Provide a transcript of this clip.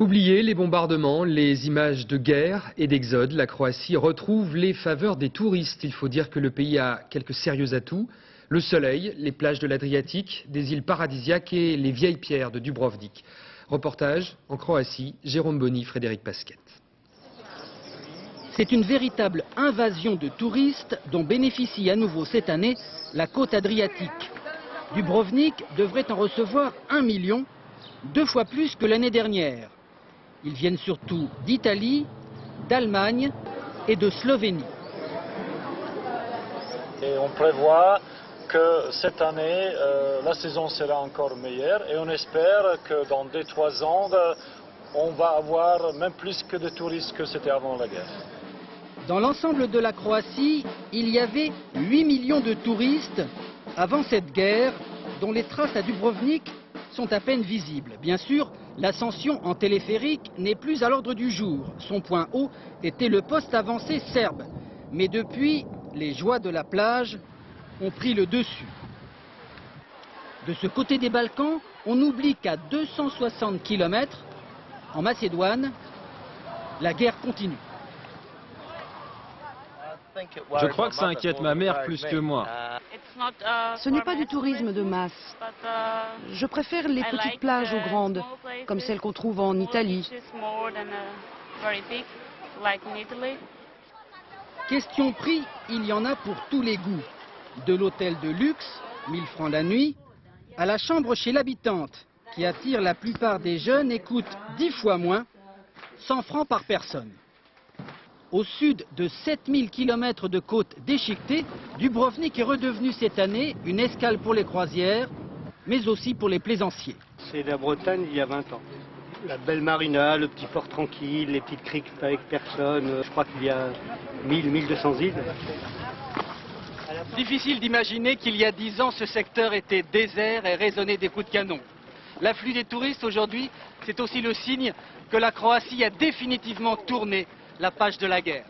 Oubliez les bombardements, les images de guerre et d'exode, la Croatie retrouve les faveurs des touristes. Il faut dire que le pays a quelques sérieux atouts. Le soleil, les plages de l'Adriatique, des îles paradisiaques et les vieilles pierres de Dubrovnik. Reportage en Croatie, Jérôme Boni, Frédéric Pasquette. C'est une véritable invasion de touristes dont bénéficie à nouveau cette année la côte adriatique. Dubrovnik devrait en recevoir 1 million, 2 fois plus que l'année dernière. Ils viennent surtout d'Italie, d'Allemagne et de Slovénie. Et on prévoit que cette année, la saison sera encore meilleure et on espère que dans 2-3 ans, on va avoir même plus que de touristes que c'était avant la guerre. Dans l'ensemble de la Croatie, il y avait 8 millions de touristes avant cette guerre, dont les traces à Dubrovnik sont à peine visibles. Bien sûr, l'ascension en téléphérique n'est plus à l'ordre du jour. Son point haut était le poste avancé serbe. Mais depuis, les joies de la plage ont pris le dessus. De ce côté des Balkans, on oublie qu'à 260 km, en Macédoine, la guerre continue. Je crois que ça inquiète ma mère plus que moi. Ce n'est pas du tourisme de masse. Je préfère les petites plages aux grandes, comme celles qu'on trouve en Italie. Question prix, il y en a pour tous les goûts. De l'hôtel de luxe, 1000 francs la nuit, à la chambre chez l'habitante, qui attire la plupart des jeunes et coûte 10 fois moins, 100 francs par personne. Au sud de 7000 km de côte déchiquetée, Dubrovnik est redevenu cette année une escale pour les croisières, mais aussi pour les plaisanciers. C'est la Bretagne il y a 20 ans. La belle marina, le petit port tranquille, les petites criques avec personne. Je crois qu'il y a 1200 îles. Difficile d'imaginer qu'il y a 10 ans, ce secteur était désert et résonnait des coups de canon. L'afflux des touristes aujourd'hui, c'est aussi le signe que la Croatie a définitivement tourné la page de la guerre.